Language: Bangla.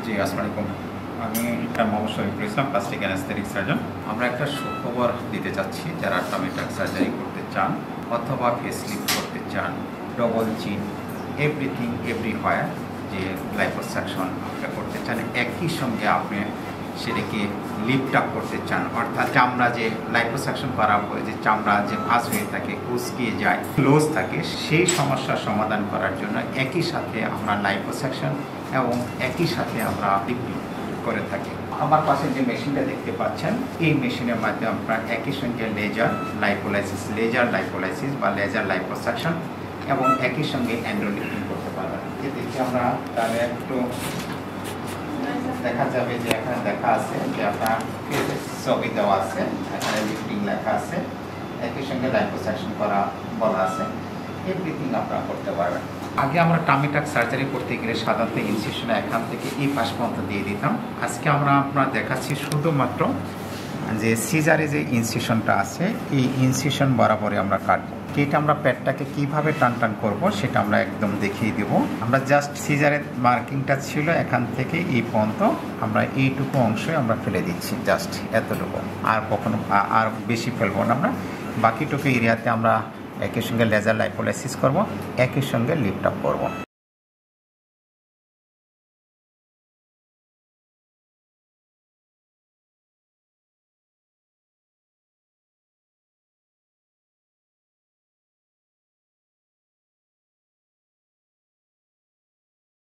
জি, আসসালামু আলাইকুম। আমি Mohammad Shariful Islam, plastic anaesthetic surgeon. আমরা একটা সুখবর দিতে চাচ্ছি যারা টামি টাক সার্জারি করতে চান অথবা ফেসলিফট করতে চান, ডবল চিন, এভরিথিং এভরিহোয়ার যে লাইপোসাকশন আপনি করতে চান, একই সঙ্গে আপনি সেটাকে লিফট আপ করতে চান, অর্থাৎ চামড়া যে লাইপোসাকশন করার পরে যে চামড়া যে ভাঁজ হয়ে থাকে, কুচকিয়ে যায়, লুজ থাকে, সেই সমস্যার সমাধান করার জন্য একই সাথে আমরা লাইপোসাকশন এবং একই সাথে আমরা লিফটিং করে থাকি। আমার পাশে যে মেশিনটা দেখতে পাচ্ছেন, এই মেশিনের মাধ্যমে আপনারা একই সঙ্গে লেজার লাইপোলাইসিস বা লেজার লাইপোসাকশন এবং একই সঙ্গে অ্যান্ড্রো লিফটিং করতে পারবেন। এদিকে আমরা তাহলে একটু দেখা যাবে যে এখানে দেখা আছে যে আপনার ছবি দেওয়া আছে, এখানে লিফটিং লেখা আছে, একই সঙ্গে লাইপোসাকশন করা বলা আছে, এভরিথিং আপনারা করতে পারবেন। আগে আমরা টামি টাক সার্জারি করতে গেলে সাধারণত ইনসিশন এখান থেকে এই পাশ পর্যন্ত দিয়ে দিতাম। আজকে আমরা আপনার দেখাচ্ছি শুধুমাত্র যে সিজারে যে ইনসিশনটা আছে, এই ইনসিশন বরাবরই আমরা কাটবো। এটা আমরা প্যাডটাকে কিভাবে টান করব সেটা আমরা একদম দেখিয়ে দেব। আমরা জাস্ট সিজারের মার্কিংটা ছিল এখান থেকে এই পর্যন্ত, আমরা এইটুকু অংশে আমরা ফেলে দিচ্ছি, জাস্ট এতটুকু, আর কখনো আর বেশি ফেলবো না। আমরা বাকিটুকু এরিয়াতে আমরা একই সঙ্গে লেজার লাইপোলাইসিস করব, একই সঙ্গে লিফট আপ করব।